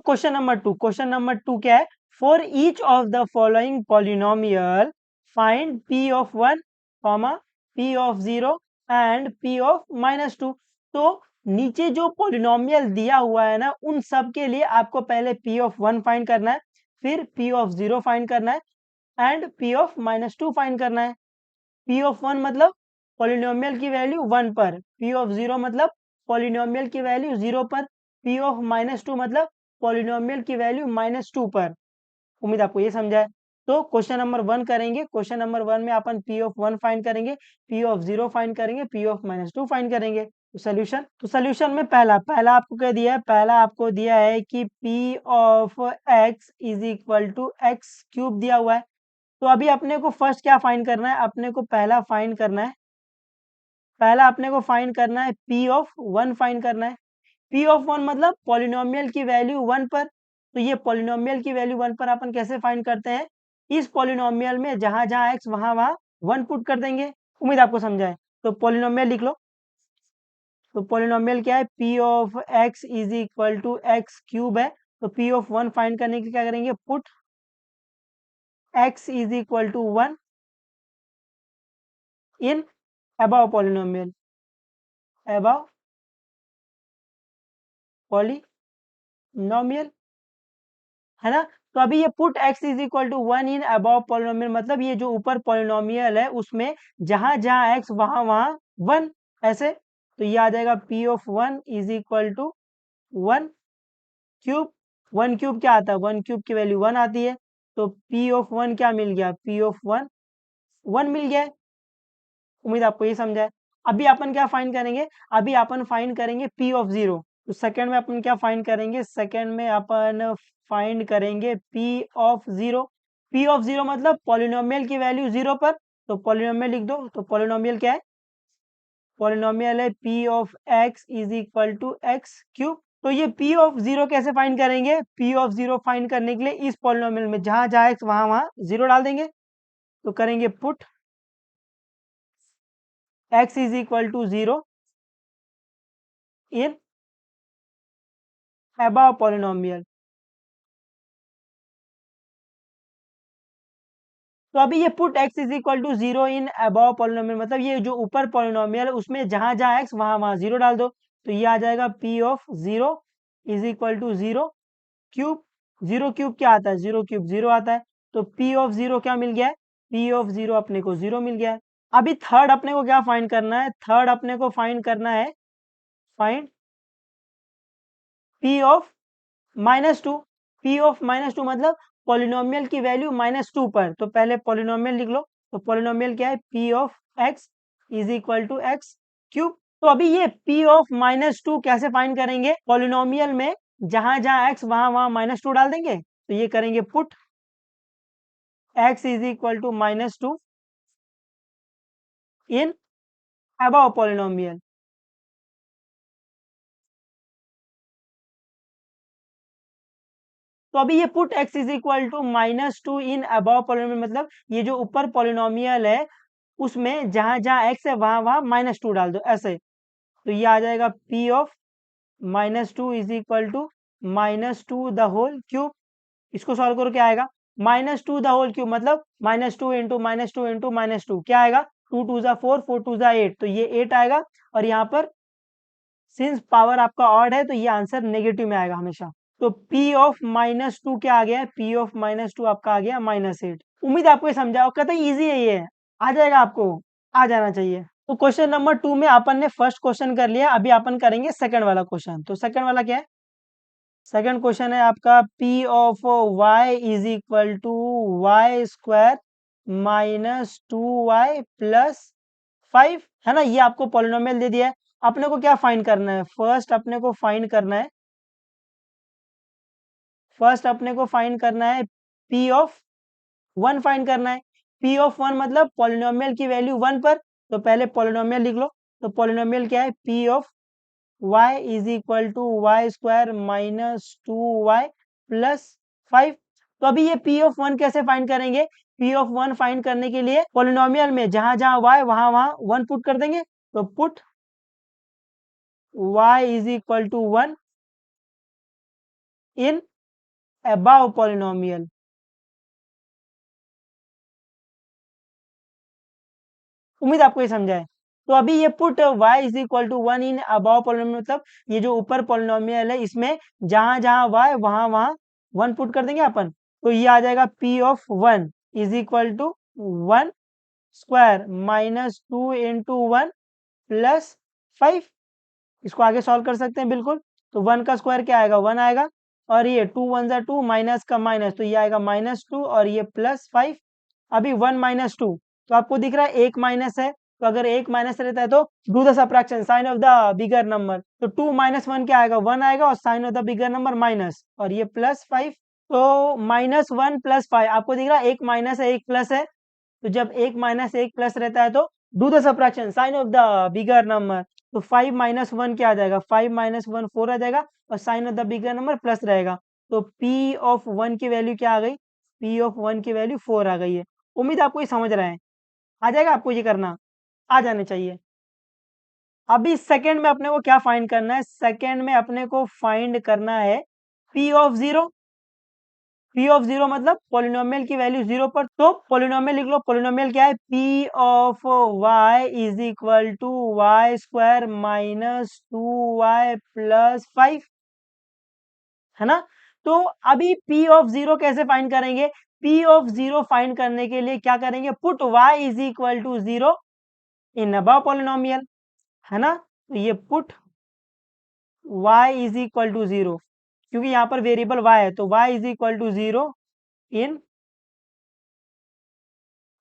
Question number two क्या है, for each of the following polynomial find P of one comma P of zero and P of minus to. तो नीचे जो polynomial दिया हुआ है ना, उन सब के लिए आपको पहले पी ऑफ वन फाइंड करना है, फिर पी ऑफ जीरो फाइंड करना है and P of minus to find करना है। पी ऑफ वन मतलब पॉलिनोमियल की वैल्यू वन पर, पी ऑफ जीरो मतलब पॉलिनोमियल की वैल्यू जीरो पर, पी ऑफ माइनस टू मतलब पॉलिनोमियल की वैल्यू माइनस टू पर। उम्मीद आपको ये समझा है। तो क्वेश्चन नंबर वन करेंगे, क्वेश्चन नंबर वन में अपन पी ऑफ वन फाइंड करेंगे, पी ऑफ जीरो फाइंड करेंगे, p of minus to find करेंगे। तो सोल्यूशन में पहला पहला आपको क्या दिया है, पहला आपको दिया है कि p of x is equal to x cube दिया हुआ है। तो अभी अपने को फर्स्ट क्या फाइंड करना है, अपने को पहला फाइंड करना है, पहला अपने को फाइंड करना है पी ऑफ वन फाइंड करना है। पी ऑफ वन मतलब पॉलिनोमियल की वैल्यू वन पर। तो ये पॉलिनोमियल की वैल्यू वन पर अपन कैसे फाइंड करते हैं, इस पॉलिनोमियल में जहां जहां एक्स वहां वहां वन पुट कर देंगे। उम्मीद आपको समझा है। तो पॉलिनोमियल लिख लो। तो पॉलिनोमियल क्या है, p of x is equal to x cube है। तो पी ऑफ वन फाइंड करने के लिए क्या करेंगे, put x is equal to one in above polynomial, above polynomial, है ना। तो अभी ये put x is equal to one in above polynomial मतलब ये जो ऊपर पॉलिनोमियल है उसमें जहां जहां x वहां वहां वन, ऐसे। तो ये आ जाएगा p of one is equal to one cube. One cube क्या आता है, वन क्यूब की वैल्यू वन आती है। तो p ऑफ वन क्या मिल गया, p ऑफ वन वन मिल गया है। उम्मीद आपको ये समझा है। अभी अपन क्या फाइंड करेंगे, अभी अपन फाइंड करेंगे पी ऑफ जीरो। तो सेकंड में अपन क्या फाइंड करेंगे, सेकंड में अपन फाइंड करेंगे p of zero. P of zero मतलब पॉलिनोमियल की वैल्यू जीरो पर। तो पॉलिनोमियल लिख दो। तो पॉलिनोमियल क्या है, पॉलिनोमियल है p of x is equal to x cube. तो ये पी ऑफ जीरो कैसे फाइंड करेंगे, पी ऑफ जीरो फाइंड करने के लिए इस पॉलिनोमियल में जहां जहां एक्स वहां वहां जीरो डाल देंगे। तो करेंगे put x is equal to 0 in above polynomial। तो अभी ये put x is equal to 0 in above polynomial मतलब ये जो ऊपर पॉलिनोमियल है उसमें जहां जहां x वहां वहां जीरो डाल दो। तो ये आ जाएगा p of zero is equal to zero cube. Zero cube क्या आता है, जीरो क्यूब जीरो आता है। तो p ऑफ जीरो क्या मिल गया है, p ऑफ जीरो अपने को जीरो मिल गया है। अभी थर्ड अपने को क्या फाइंड करना है, थर्ड अपने को फाइंड करना है, find p of minus to. P of minus to मतलब पॉलिनोमियल की वैल्यू माइनस टू पर। तो पहले पॉलिनोमियल लिख लो। तो पॉलिनोमियल क्या है, p of x is equal to x cube. तो अभी ये पी ऑफ माइनस टू कैसे फाइंड करेंगे, पॉलिनोमियल में जहां जहां एक्स वहां वहां माइनस टू डाल देंगे। तो ये करेंगे put x is equal to minus two in above polynomial. तो अभी ये put x is equal to minus two in above polynomial मतलब ये जो ऊपर पॉलिनोमियल है उसमें जहां जहां x है वहां वहां माइनस टू डाल दो, ऐसे। तो ये आ जाएगा p of minus two is equal to minus two the whole cube. इसको सॉल्व करो क्या आएगा, minus two the whole cube मतलब minus two into minus two into minus two क्या आएगा, टू टू जा फोर, फोर टू जा eight. तो ये एट आएगा। और यहाँ पर सिंस पावर आपका ऑड है तो ये आंसर नेगेटिव में आएगा हमेशा। तो p ऑफ माइनस टू क्या आ गया है, p ऑफ माइनस टू आपका आ गया माइनस एट। उम्मीद आपको ये समझा और कहते हैं इजी है ये, आ जाएगा आपको, आ जाना चाहिए। तो क्वेश्चन नंबर टू में अपन ने फर्स्ट क्वेश्चन कर लिया, अभी अपन करेंगे सेकंड वाला क्वेश्चन। तो सेकंड वाला क्या है, सेकंड क्वेश्चन है आपका p of y is equal to y square minus two y plus five, है ना। ये आपको पॉलिनोमियल दे दिया है। अपने को क्या फाइंड करना है, फर्स्ट अपने को फाइंड करना है, फर्स्ट अपने को फाइंड करना है p ऑफ वन फाइंड करना है। p ऑफ वन मतलब पॉलिनोमियल की वैल्यू वन पर। तो पहले पॉलिनोमियल लिख लो। तो पॉलिनोमियल क्या है, p of y is equal to y square minus two y plus five. तो अभी ये p ऑफ वन कैसे फाइंड करेंगे, p ऑफ वन फाइंड करने के लिए पॉलिनोमियल में जहां जहां y वहां वहां वन पुट कर देंगे। तो put y is equal to one in above polynomial। उम्मीद आपको ये समझा है। तो अभी ये put y is equal to 1 in above polynomial, मतलब ये जो ऊपर पोलिनोमियल है इसमें जहां जहां y वहां वहां 1 पुट कर देंगे अपन, तो ये आ जाएगा p of 1 is equal to 1 square minus 2 into 1 plus 5। इसको आगे सॉल्व कर सकते हैं बिल्कुल। तो 1 का स्क्वायर क्या आएगा, 1 आएगा, और ये 2 1 जा 2, माइनस का माइनस, तो ये आएगा -2 और ये +5। अभी 1 - 2, तो आपको दिख रहा है एक माइनस है, तो अगर एक माइनस रहता है तो do the subtraction sign of the bigger number, तो 2 - 1 क्या आएगा, 1 आएगा, और sign of the bigger number minus, और ये +5। तो -1 +5, आपको दिख रहा है एक माइनस है एक प्लस है, तो जब एक माइनस एक प्लस रहता है तो do the subtraction sign of the bigger number, तो 5 - 1 क्या आ जाएगा, 5 - 1 4 आ जाएगा, और sign of the bigger number plus रहेगा, तो p ऑफ 1 की वैल्यू क्या आ गई, p ऑफ 1 की वैल्यू 4 आ गई है। उम्मीद आपको ये समझ रहे हैं, आ जाएगा आपको ये करना, आ जाने चाहिए। अभी सेकंड में अपने को क्या फाइंड करना है, सेकंड में अपने को फाइंड करना है p ऑफ 0। p ऑफ 0 मतलब पोलिनोमियल की वैल्यू 0 पर, तो पोलिनोमियल लिख लो, पोलिनोमियल क्या है, p of y is equal to y square minus 2y plus 5, है ना। तो अभी p ऑफ 0 कैसे फाइंड करेंगे, p ऑफ 0 फाइंड करने के लिए क्या करेंगे, put y is equal to 0 in above polynomial, है ना। तो ये put y is equal to 0, क्योंकि यहाँ पर वेरिएबल y है, तो y is equal to 0 in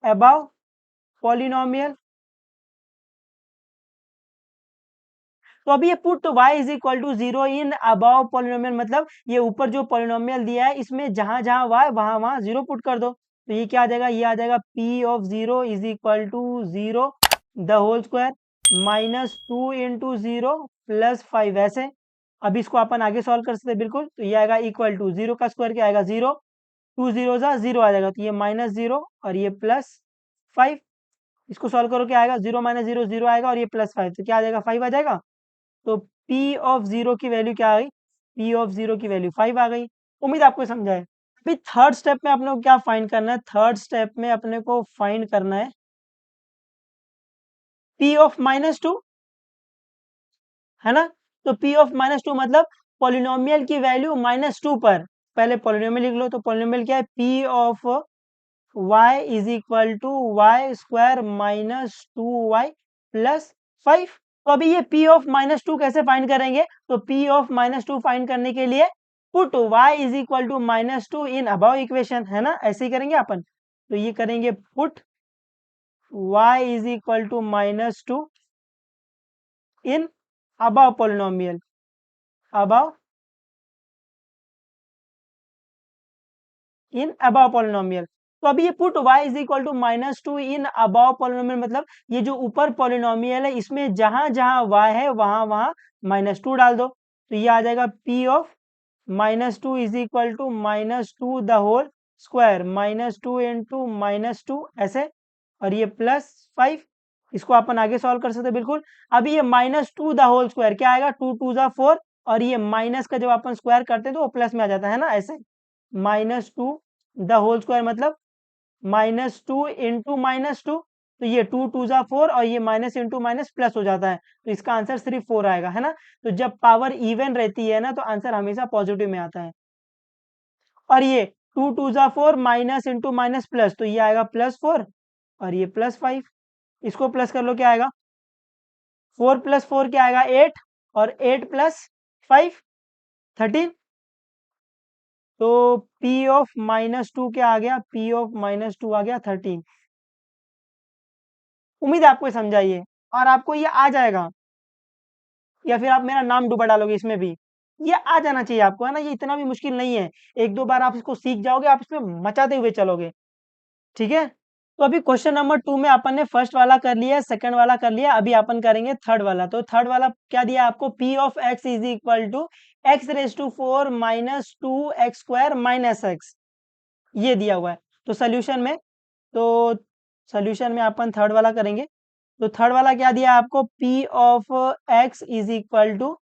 above polynomial. तो अभी ये put y is equal to 0 in above polynomial, मतलब ये ऊपर जो पॉलिनोमियल दिया है इसमें जहां जहां y वहां वहां 0 पुट कर दो, तो ये क्या आ जाएगा, ये आ जाएगा p of 0 is equal to 0 the whole square minus 2 into 0 plus 5 ऐसे। अब इसको अपन आगे सॉल्व कर सकते हैं बिल्कुल, तो ये आएगा इक्वल टू 0 का स्क्वायर क्या आएगा 0, 2 0 जा 0 आ जाएगा, तो ये -0 और ये +5। इसको सॉल्व करो क्या आएगा, 0 - 0 0 आएगा, और ये +5, तो क्या आ जाएगा 5 आ जाएगा। तो p ऑफ 0 की वैल्यू क्या आ गई, p ऑफ 0 की वैल्यू 5 आ गई। उम्मीद आपको समझा है। अभी थर्ड स्टेप में अपने को क्या फाइंड करना है, थर्ड स्टेप में अपने को फाइंड करना है p ऑफ -2, है ना। तो p ऑफ -2 मतलब पॉलिनोमियल की वैल्यू -2 पर, पहले पॉलिनोमियल लिख लो, तो पॉलिनोमियल क्या है, p of y is equal to y square minus 2y plus 5। तो अभी ये p ऑफ -2 कैसे फाइंड करेंगे, तो p ऑफ -2 फाइंड करने के लिए put y is equal to -2 in above equation, है ना, ऐसे ही करेंगे अपन। तो ये करेंगे put y is equal to -2 in above polynomial, above in above polynomial. तो अभी ये put y is equal to -2 in above polynomial, मतलब ये जो ऊपर पोलिनोमियल है इसमें जहां जहां y है वहां वहां -2 डाल दो, तो ये आ जाएगा p of -2 is equal to -2 the whole square -2 into -2 ऐसे, और ये +5। इसको अपन आगे सॉल्व कर सकते हैं बिल्कुल। अभी ये -2 द होल स्क्वायर क्या आएगा, 2 2 जा 4, और ये माइनस का जब अपन स्क्वायर करते हैं तो वो प्लस में आ जाता है ना, ऐसे -2 द होल स्क्वायर मतलब -2 इंटू -2, तो ये 2 2 जा 4, और ये माइनस इंटू माइनस प्लस हो जाता है, तो इसका आंसर सिर्फ 4 आएगा, है ना। तो जब पावर इवन रहती है ना तो आंसर हमेशा पॉजिटिव में आता है। और ये 2 2 जा 4, माइनस इंटू माइनस प्लस, तो ये आएगा +4, और ये +5। इसको प्लस कर लो क्या आएगा, 4 + 4 क्या आएगा 8, और 8 + 5 13। तो p ऑफ -2 क्या आ गया, p ऑफ -2 आ गया 13। उम्मीद है आपको ये समझा ये, और आपको ये आ जाएगा, या फिर आप मेरा नाम डुबा डालोगे इसमें भी, ये आ जाना चाहिए आपको, है ना, ये इतना भी मुश्किल नहीं है। एक दो बार आप इसको सीख जाओगे, आप इसमें मचाते हुए चलोगे, ठीक है। तो अभी क्वेश्चन नंबर 2 में अपन ने फर्स्ट वाला कर लिया, सेकंड वाला कर लिया, अभी अपन करेंगे थर्ड वाला। तो थर्ड वाला क्या दिया आपको, p of x is equal to x⁴ minus 2x² minus x, ये दिया हुआ है। तो सोल्यूशन में अपन थर्ड वाला करेंगे। तो थर्ड वाला क्या दिया आपको, p of x is equal to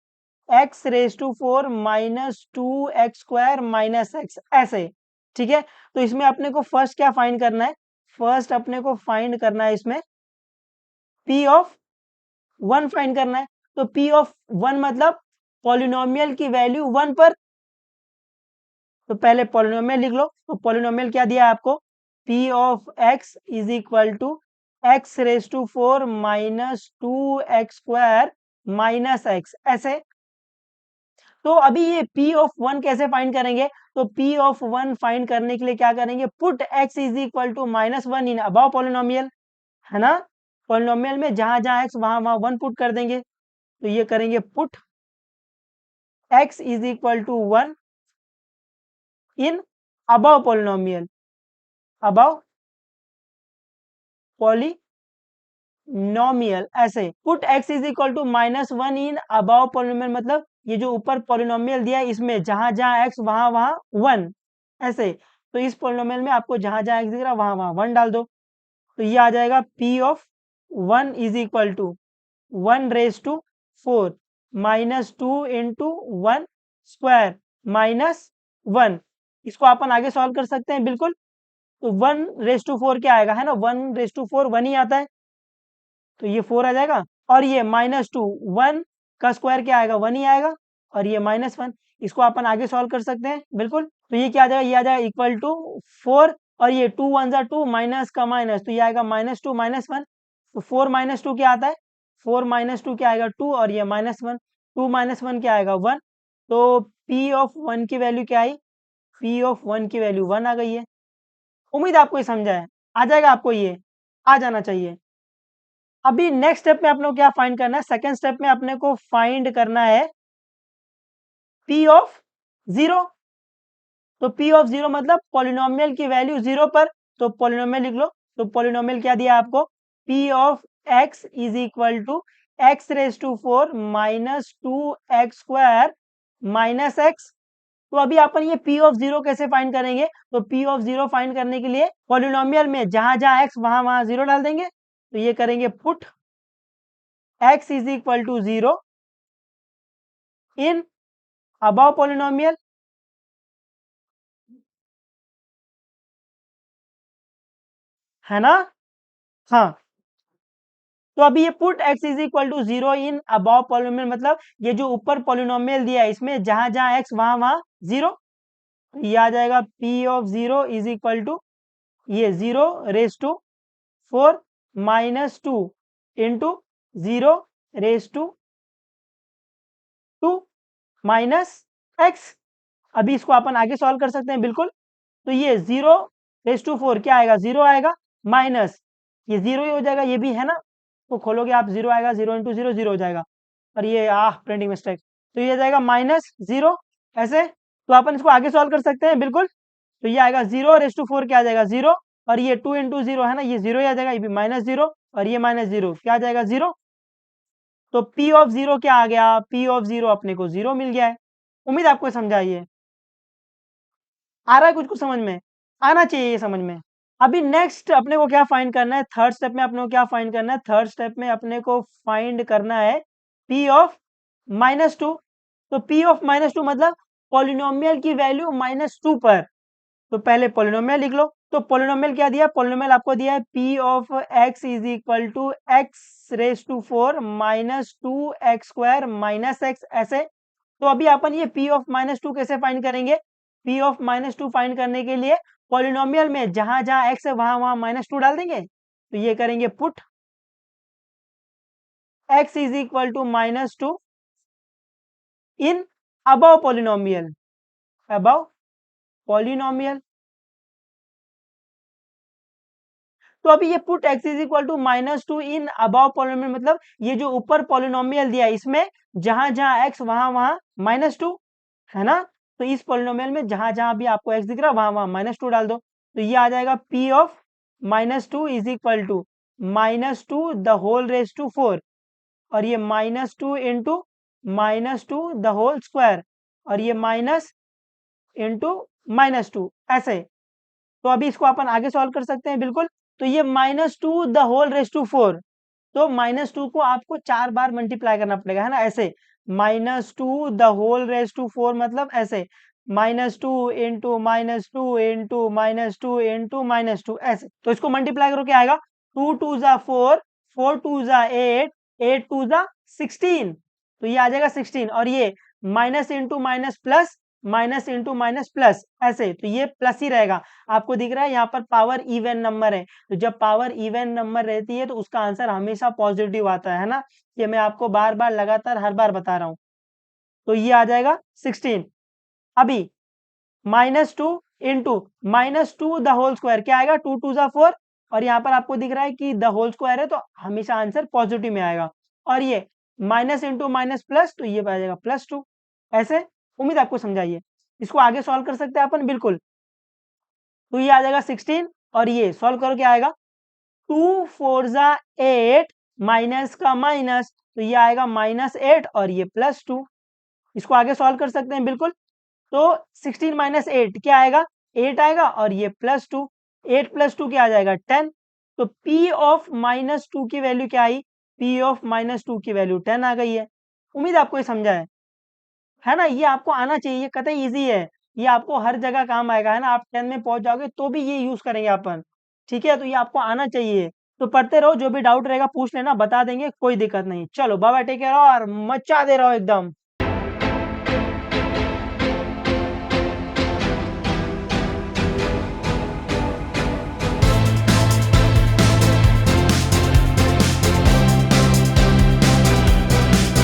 x raise to 4 minus 2x² minus x, ऐसे। ठीक है, तो इसमें अपने को फर्स्ट क्या फाइंड करना है? फर्स्ट अपने को फाइंड करना है इसमें p ऑफ 1 फाइंड करना है। तो p ऑफ 1 मतलब पॉलिनोमियल की वैल्यू 1 पर। तो पहले पॉलिनोमियल लिख लो। तो पॉलिनोमियल क्या दिया है आपको? p of x is equal to x raise to 4 minus 2x² minus x, ऐसे। तो अभी ये p ऑफ 1 कैसे फाइंड करेंगे? तो p ऑफ 1 फाइंड करने के लिए क्या करेंगे? Put x is equal to -1 in above polynomial, है ना? पॉलिनोमियल में जहां जहां x वहां वहां 1 पुट कर देंगे। तो ये करेंगे put x is equal to 1 in above polynomial, above polynomial, ऐसे। Put x is equal to -1 in above polynomial मतलब ये जो ऊपर पॉलिनोमियल दिया है इसमें जहां जहां x वहां वहां 1, ऐसे। तो इस पॉलिनोमियल में आपको जहां जहां x दिख रहा है वहां वहां 1 डाल दो। तो ये आ जाएगा p of 1 is equal to 1 raise to 4 minus 2 into 1 square minus 1। इसको अपन आगे सॉल्व कर सकते हैं, बिल्कुल। तो 1 रेस टू 4 क्या आएगा, है ना? 1 रेस टू 4 1 ही आता है, तो ये 4 आ जाएगा। और ये -2 1 का स्क्वायर क्या आएगा? 1 ही आएगा। और ये -1, इसको अपन आगे सॉल्व कर सकते हैं, बिल्कुल। तो ये क्या आ जाएगा? ये आ जाएगा इक्वल टू 4, और ये 2 1 जा 2 माइनस का माइनस, तो ये आएगा -2 -1। तो 4 -2 क्या आता है? 4 -2 क्या आएगा? 2, और ये -1, 2 -1 क्या आएगा? 1। तो p ऑफ 1 की वैल्यू क्या आई? p ऑफ 1 की वैल्यू 1 आ गई है। उम्मीद आपको ये समझा है, आ जाएगा आपको, ये आ जाना चाहिए। अभी नेक्स्ट स्टेप में अपने को क्या फाइंड करना है? सेकेंड स्टेप में अपने को फाइंड करना है p ऑफ 0। तो p ऑफ 0 मतलब पॉलिनोमियल की वैल्यू 0 पर। तो पॉलिनोमियल लिख लो। तो पॉलिनोमियल क्या दिया आपको? p of x is equal to x raise to 4 minus 2x² minus x. तो अभी अपन ये p ऑफ 0 कैसे फाइंड करेंगे? तो p ऑफ 0 फाइंड करने के लिए पॉलिनोमियल में जहां जहां x वहां वहां 0 डाल देंगे। तो ये करेंगे put x is equal to 0 in above polynomial, है ना? हाँ। तो अभी ये put x is equal to 0 in above polynomial मतलब ये जो ऊपर पॉलिनोमियल दिया है इसमें जहां जहां x वहां वहां 0। ये आ जाएगा p of 0 is equal to ये 0 raise to 4 minus 2 into 0 raise to 2 minus x. अभी इसको अपन आगे सॉल्व कर सकते हैं, बिल्कुल। तो ये 0 रेस टू 4 क्या आएगा? 0 आएगा, माइनस ये 0 ही हो जाएगा, ये भी, है ना? तो खोलोगे आप, 0 आएगा, 0 इंटू 0 0 हो जाएगा। और ये प्रिंटिंग मिस्टेक। तो ये जाएगा -0, ऐसे। तो अपन इसको आगे सॉल्व कर सकते हैं, बिल्कुल। तो ये आएगा 0 रेस टू 4 क्या आ जाएगा? 0। और ये 2 इंटू 0 है ना, ये 0 ही आ जाएगा, ये भी -0। और ये -0 क्या आ जाएगा? 0। तो p ऑफ 0 क्या आ गया? p ऑफ 0 अपने को 0 मिल गया है। उम्मीद आपको समझाइए, आ रहा है कुछ कुछ समझ में? आना चाहिए ये समझ में। अभी नेक्स्ट अपने को क्या फाइंड करना है? थर्ड स्टेप में अपने को क्या फाइंड करना है? थर्ड स्टेप में अपने को फाइंड करना है p ऑफ -2। तो p ऑफ -2 मतलब पॉलिनोमियल की वैल्यू -2 पर। तो पहले पॉलिनोमियल लिख लो। तो पॉलिनोमियल क्या दिया? पॉलिनोमियल आपको दिया है p of x is equal to x raise to 4 minus 2x² minus x, ऐसे। तो अभी अपन ये p ऑफ -2 कैसे फाइंड करेंगे? p ऑफ -2 फाइंड करने के लिए पॉलिनोमियल में जहां जहां x है वहां वहां -2 डाल देंगे। तो ये करेंगे put x is equal to -2 in above polynomial, above polynomial. तो अभी ये put x is equal to -2 in above polynomial मतलब ये जो ऊपर पॉलिनोमियल दिया है इसमें जहां जहां x वहां वहां -2, है ना? तो इस पॉलिनोमियल में जहां जहां भी आपको x दिख रहा है वहां वहां -2 डाल दो। तो ये आ जाएगा p of -2 is equal to -2 the whole raise to 4, और ये -2 इंटू -2 द होल स्क्वायर, और ये माइनस इंटू -2, ऐसे। तो अभी इसको अपन आगे सॉल्व कर सकते हैं, बिल्कुल। तो ये -2 द होल रेस टू 4, तो -2 को आपको 4 बार मल्टीप्लाई करना पड़ेगा, है ना, ऐसे। -2 द होल रेज टू 4 मतलब ऐसे -2 इंटू -2 इंटू -2 इंटू -2 ऐसे। तो इसको मल्टीप्लाई करो क्या आएगा, 2 2 जा 4, 4 2 जा 8, 8 2 जा 16, तो ये आ जाएगा 16। और ये minus into minus plus, minus into minus plus ऐसे, तो ये प्लस ही रहेगा। आपको दिख रहा है यहाँ पर पावर इवन नंबर है, तो जब पावर इवन नंबर रहती है तो उसका आंसर हमेशा पॉजिटिव आता है ना। ये मैं आपको बार बार लगातार हर बार बता रहा हूँ। तो ये आ जाएगा 16। अभी -2 इंटू -2 द होल स्क्वायर क्या आएगा, 2 2 जा 4, और यहाँ पर आपको दिख रहा है कि द होल स्क्वायर है तो हमेशा आंसर पॉजिटिव में आएगा। और ये माइनस इंटू माइनस प्लस, तो ये आ जाएगा +2 ऐसे। उम्मीद आपको समझाइए। इसको आगे सॉल्व कर सकते हैं अपन बिल्कुल। तो ये आ जाएगा 16, और ये सॉल्व करो क्या आएगा, 2 4 जा 8 माइनस का माइनस, तो ये आएगा -8 और ये +2। इसको आगे सॉल्व कर सकते हैं बिल्कुल। तो 16 माइनस 8 क्या आएगा, 8 आएगा, और ये +2, 8 + 2 क्या आ जाएगा 10। तो P ऑफ -2 की वैल्यू क्या आई, P ऑफ -2 की वैल्यू 10 आ गई है। उम्मीद आपको ये समझा है ना। ये आपको आना चाहिए, कतई इजी है। ये आपको हर जगह काम आएगा, है ना। आप 10 में पहुंच जाओगे तो भी ये यूज करेंगे अपन, ठीक है। तो ये आपको आना चाहिए। तो पढ़ते रहो, जो भी डाउट रहेगा पूछ लेना, बता देंगे, कोई दिक्कत नहीं। चलो बाबा, टेक केयर और मचा दे रहो एकदम।